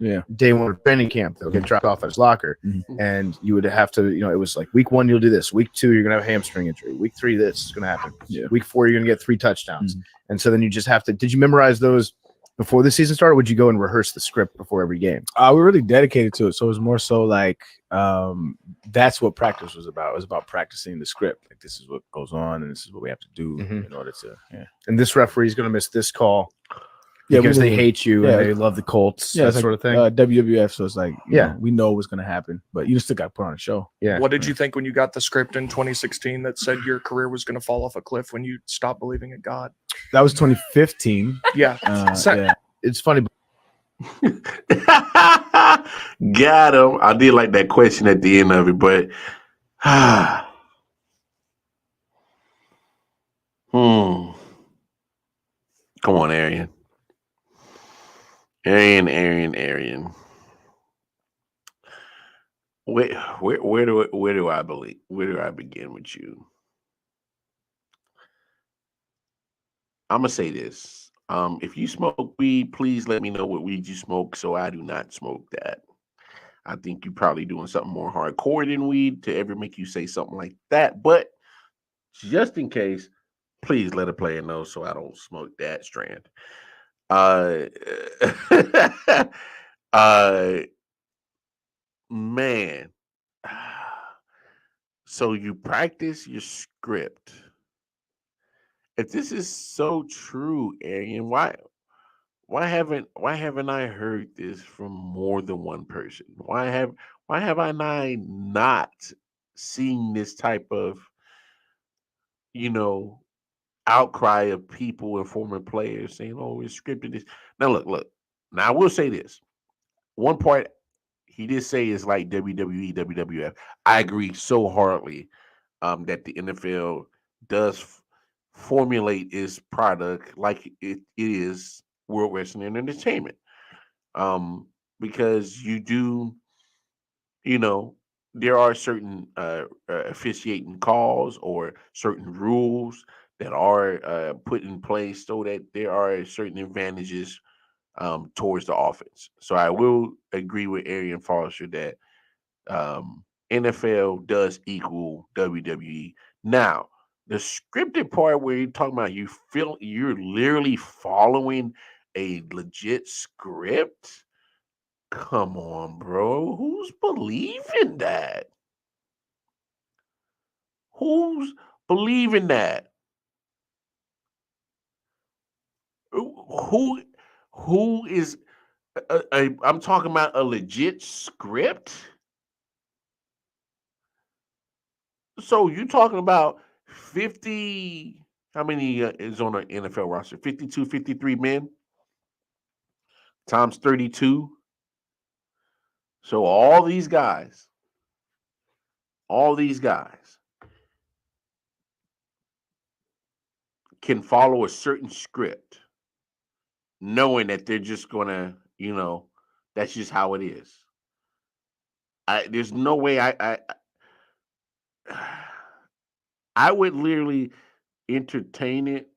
S11: Yeah.
S10: Day one of training camp, they'll get dropped off at his locker, and you would have to, it was like week 1 you'll do this, week 2 you're gonna have a hamstring injury, week 3 this is gonna happen, week 4 you're gonna get 3 touchdowns, and so then you just have to. Did you memorize those before the season started? Or would you go and rehearse the script before every game?
S11: We're really dedicated to it, so it was more so like that's what practice was about. It was about practicing the script. Like, this is what goes on, and this is what we have to do in order to. Yeah.
S10: And this referee's gonna miss this call. Because they hate you and they love the Colts, that
S11: sort
S10: of thing.
S11: WWF, so it's like, you know, we know what's going to happen, but you still got to put on a show.
S10: Yeah.
S12: What did you think when you got the script in 2016 that said your career was going to fall off a cliff when you stopped believing in God?
S11: That was 2015.
S12: Yeah.
S10: It's funny.
S4: Got him. I did like that question at the end of it, but come on, Arian. Arian. Where do I believe? Where do I begin with you? I'm gonna say this. If you smoke weed, please let me know what weed you smoke, so I do not smoke that. I think you're probably doing something more hardcore than weed to ever make you say something like that. But just in case, please let a player know so I don't smoke that strand. Man. So you practice your script. If this is so true, Arian, why haven't I heard this from more than one person? Why have I not seen this type of, outcry of people and former players saying, "Oh, it's scripted." This now, look. Now, I will say this: one part he did say is like WWE, WWF. I agree so hardly that the NFL does formulate its product like it is World Wrestling and Entertainment, because you do, there are certain officiating calls or certain rules that are put in place so that there are certain advantages towards the offense. So I will agree with Arian Foster that NFL does equal WWE. Now, the scripted part where you're talking about you feel you're literally following a legit script. Come on, bro. Who's believing that? Who's believing that? Who is I'm talking about a legit script? So you talking about 50, how many is on an NFL roster? 52, 53 men times 32. So all these guys can follow a certain script, knowing that they're just gonna, that's just how it is. There's no way I would literally entertain it.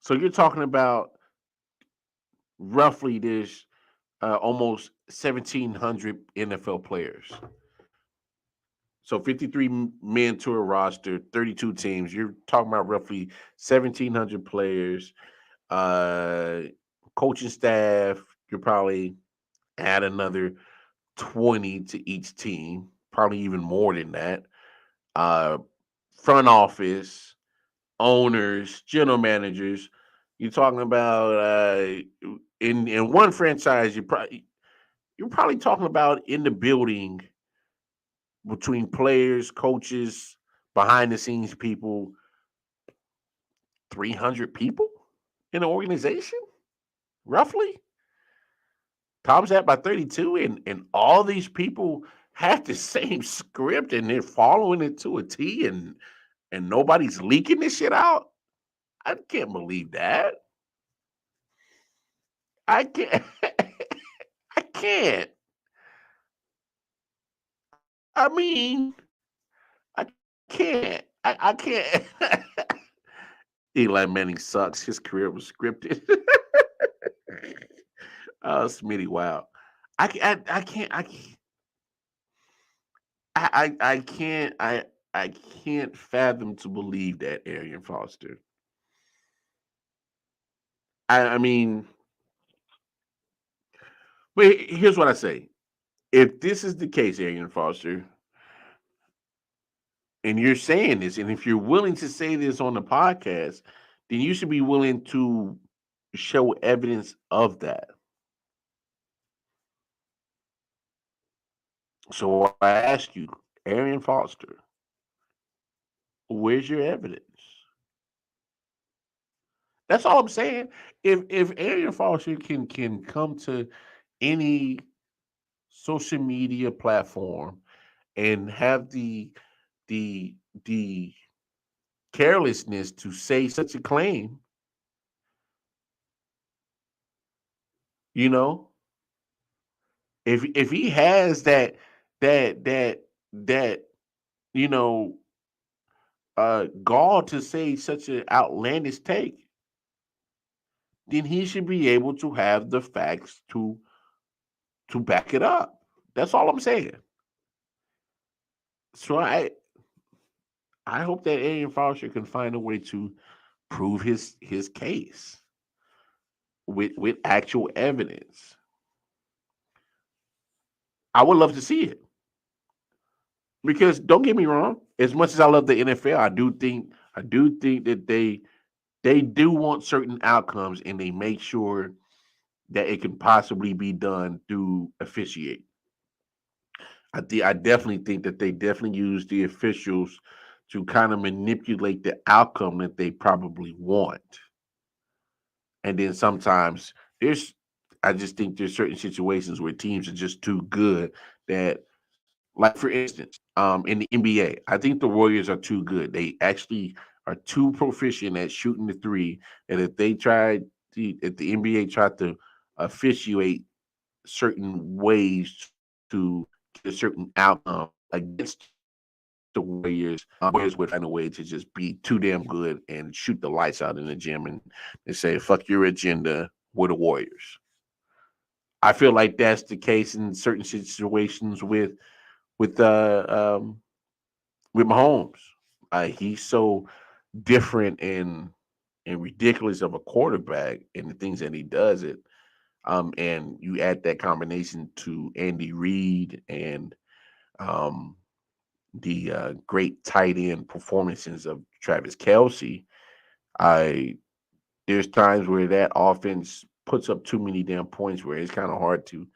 S4: So you're talking about roughly there's almost 1,700 NFL players. So 53 men to a roster, 32 teams. You're talking about roughly 1,700 players. Coaching staff, you're probably add another 20 to each team, probably even more than that. Front office, owners, general managers. You're talking about in one franchise, you're probably talking about in the building between players, coaches, behind the scenes people, 300 people in an organization, roughly. Tom's at by 32, and all these people have the same script and they're following it to a T, and nobody's leaking this shit out. I can't believe that. I can't. I can't. I mean, I can't. I can't. Eli Manning sucks. His career was scripted. Oh, Smitty, wow. I can't. I can't. I can't fathom to believe that, Arian Foster. I mean, but here's what I say. If this is the case, Arian Foster, and you're saying this, and if you're willing to say this on the podcast, then you should be willing to show evidence of that. So I ask you, Arian Foster, where's your evidence? That's all I'm saying. If Arian Foster can come to any social media platform and have the the carelessness to say such a claim, you know, if he has that you know gall to say such an outlandish take, then he should be able to have the facts to back it up. That's all I'm saying. So I hope that Arian Foster can find a way to prove his case with actual evidence. I would love to see it. Because don't get me wrong, as much as I love the NFL, I do think that they do want certain outcomes and they make sure that it can possibly be done through officiate. I definitely think that they definitely use the officials to kind of manipulate the outcome that they probably want. And then sometimes I just think there's certain situations where teams are just too good that, like for instance, in the NBA, I think the Warriors are too good. They actually are too proficient at shooting the three. And if the NBA tried to officiate certain ways to get a certain outcome against the Warriors, Warriors would find a way to just be too damn good and shoot the lights out in the gym and say, fuck your agenda, we're the Warriors. I feel like that's the case in certain situations with with Mahomes. He's so different and ridiculous of a quarterback and the things that he does it. And you add that combination to Andy Reid and the great tight end performances of Travis Kelsey. I There's times where that offense puts up too many damn points where it's kind of hard to,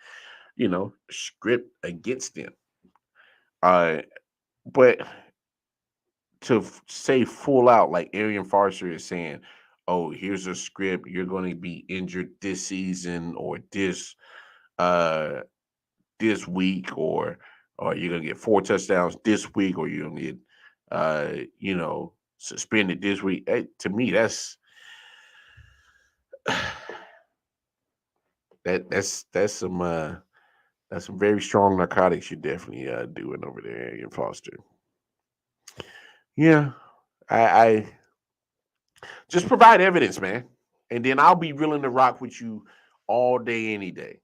S4: script against them. Uh, but to say full out like Arian Foster is saying, "Oh, here's a script. You're going to be injured this season or uh this week, or you're going to get 4 touchdowns this week, or you're going to get suspended this week." To me, that's some very strong narcotics you're definitely doing over there, Arian Foster. Yeah, I just provide evidence, man, and then I'll be willing to rock with you all day, any day.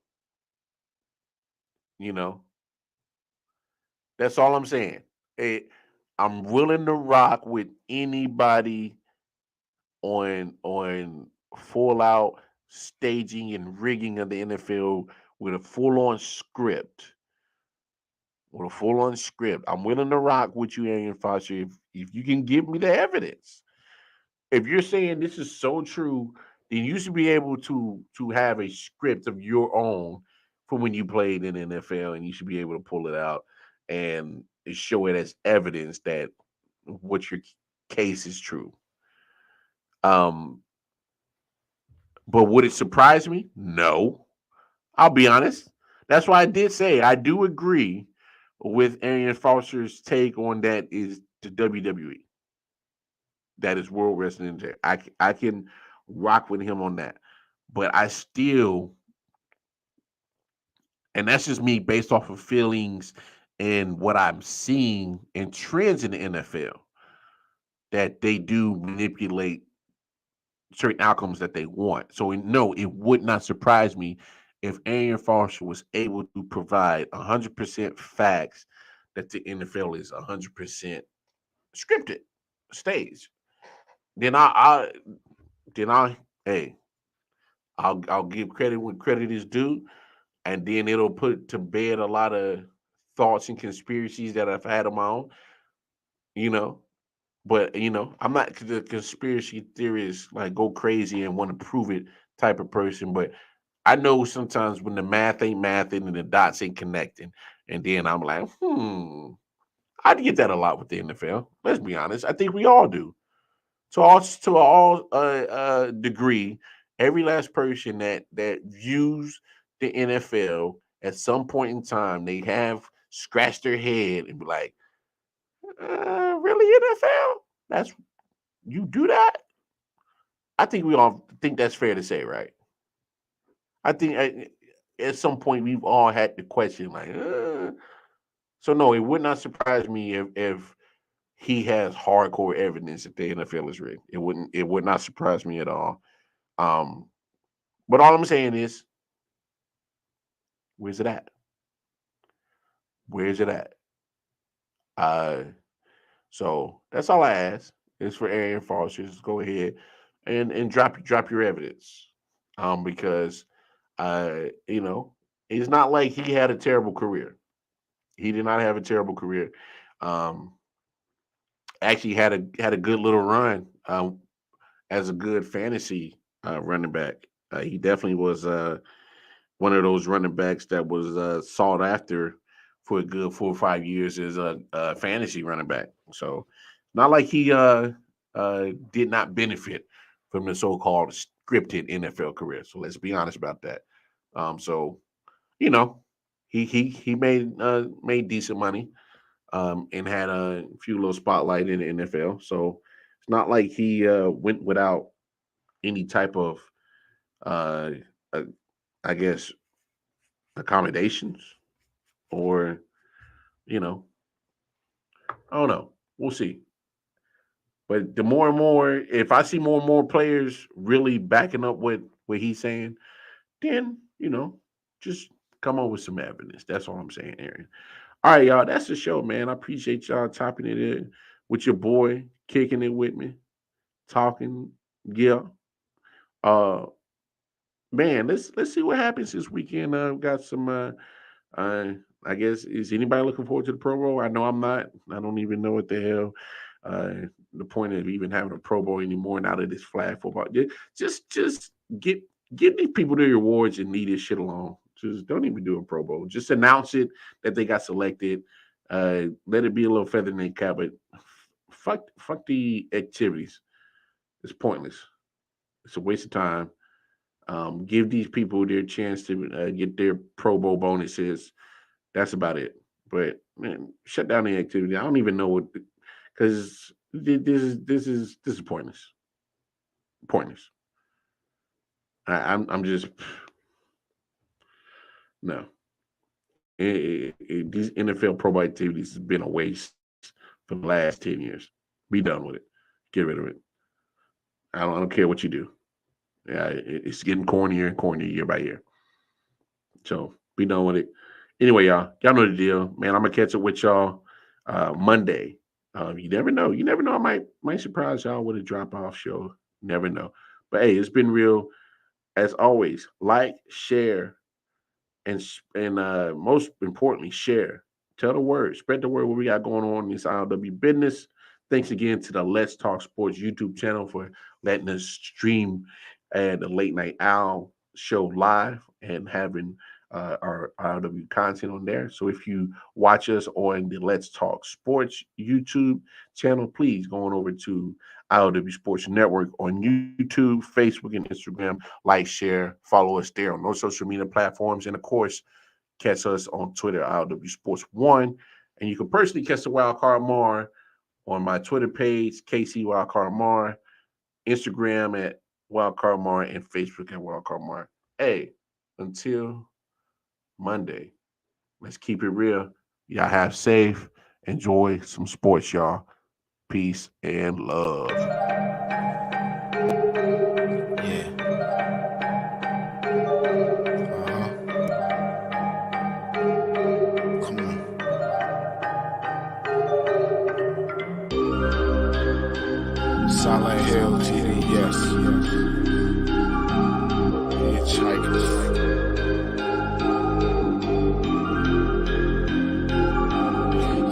S4: You know, that's all I'm saying. I'm willing to rock with anybody on full out staging and rigging of the NFL with a full on script. With a full on script, I'm willing to rock with you, Arian Foster, if you can give me the evidence. If you're saying this is so true, then you should be able to have a script of your own from when you played in the NFL, and you should be able to pull it out and show it as evidence that what your case is true. Um, but would it surprise me? No. I'll be honest. That's why I did say I do agree with Arian Foster's take on that is the WWE. That is World Wrestling Entertainment. I can rock with him on that. But I still, and that's just me based off of feelings and what I'm seeing and trends in the NFL, that they do manipulate certain outcomes that they want. So no, it would not surprise me if Arian Foster was able to provide 100% facts that the NFL is 100% scripted, staged. Then I hey, I'll give credit when credit is due, and then it'll put to bed a lot of thoughts and conspiracies that I've had on my own. You know, but I'm not the conspiracy theorist like go crazy and want to prove it type of person. But I know sometimes when the math ain't mathing and the dots ain't connecting, and then I'm like, I get that a lot with the NFL. Let's be honest. I think we all do. To all degree, every last person that views the NFL at some point in time, they have scratched their head and be like, really NFL? That's you do that? I think we all think that's fair to say, right? I think at some point we've all had the question like, so no, it would not surprise me if he has hardcore evidence that the NFL is rigged. It would not surprise me at all. Um, but all I'm saying is, where's it at? Where's it at? Uh, so that's all I ask is for Arian Foster. Just go ahead and drop your evidence. Because it's not like he had a terrible career. He did not have a terrible career. Um, actually had a good little run as a good fantasy running back. He definitely was one of those running backs that was sought after for a good 4 or 5 years as a fantasy running back. So not like he did not benefit from the so-called scripted NFL career. So let's be honest about that. So you know, he made decent money and had a few little spotlight in the NFL. So it's not like he went without any type of, uh, uh, I guess, accommodations or, you know, I don't know. We'll see. But the more and more, if I see more and more players really backing up what he's saying, then just come on with some evidence. That's all I'm saying, Aaron. All right, y'all. That's the show, man. I appreciate y'all topping it in with your boy, kicking it with me, talking. Yeah. Uh, man, let's see what happens this weekend. We've got some. I guess is anybody looking forward to the Pro Bowl? I know I'm not. I don't even know what the hell the point of even having a Pro Bowl anymore now that it's flag football. Just get these people their awards and leave this shit alone. Just don't even do a Pro Bowl. Just announce it that they got selected. Let it be a little feather in their cap, but fuck the activities. It's pointless. It's a waste of time. Give these people their chance to get their Pro Bowl bonuses. That's about it. But man, shut down the activity. I don't even know what because this is pointless. Pointless. I'm just no. These NFL Pro Bowl activities has been a waste for the last 10 years. Be done with it. Get rid of it. I don't care what you do. Yeah, it's getting cornier and cornier year by year. So be done with it. Anyway, y'all know the deal, man. I'm gonna catch up with y'all Monday. You never know. You never know. I might surprise y'all with a drop off show. Never know. But hey, it's been real. As always, like, share, and most importantly, share. Tell the word. Spread the word what we got going on in this I.O.W business. Thanks again to the Let's Talk Sports YouTube channel for letting us stream the Late Night Owl show live and having our I.O.W content on there. So if you watch us on the Let's Talk Sports YouTube channel, please go on over to I.O.W Sports Network on YouTube, Facebook, and Instagram. Like, share, follow us there on those social media platforms. And of course, catch us on Twitter, I.O.W Sports 1. And you can personally catch the Wild Card Mar on my Twitter page, KC Wild Card Mar, Instagram at Wild Card Mar, and Facebook at Wild Card Mar. Hey, until Monday, let's keep it real. Y'all have safe. Enjoy some sports, y'all. Peace and love.
S1: Yeah. Come on. Silent Hill TDS. Hitchhikers.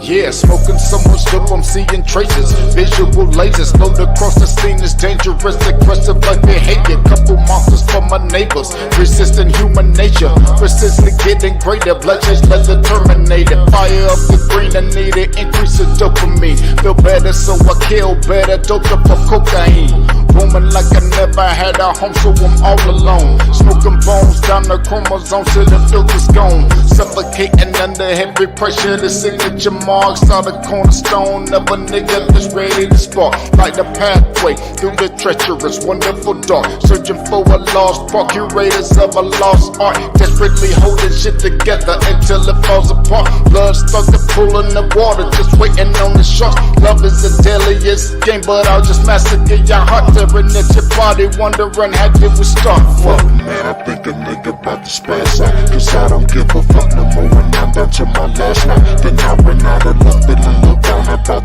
S2: Yeah, smoking someone's dope, I'm seeing traces. Visual lasers load across the scene is dangerous, aggressive like behavior. Couple monsters from my neighbors, resisting human nature. Persistently getting greater, bloodshed like the Terminator. Fire up the green, I need it, increase the dopamine. Feel better, so I kill better, doped up for cocaine. Roaming like I never had a home, so I'm all alone. Smoking bones down the chromosomes till the filter's gone. Suffocating under heavy pressure, the signature marks are the cornerstone of a nigga that's ready to spark. Like the pathway through the treacherous, wonderful dark. Searching for a lost part, curators of a lost art. Desperately holding shit together until it falls apart. Blood stuck to pool in the water, just waiting on the shark. Love is the deadliest game, but I'll just massacre your heart. Tearing at your body, wondering how did we start.
S3: Fuck man, I think a nigga about to spaz out. Cause I don't give a fuck no more when I'm down to my last night. Then I went out and left it and looked down about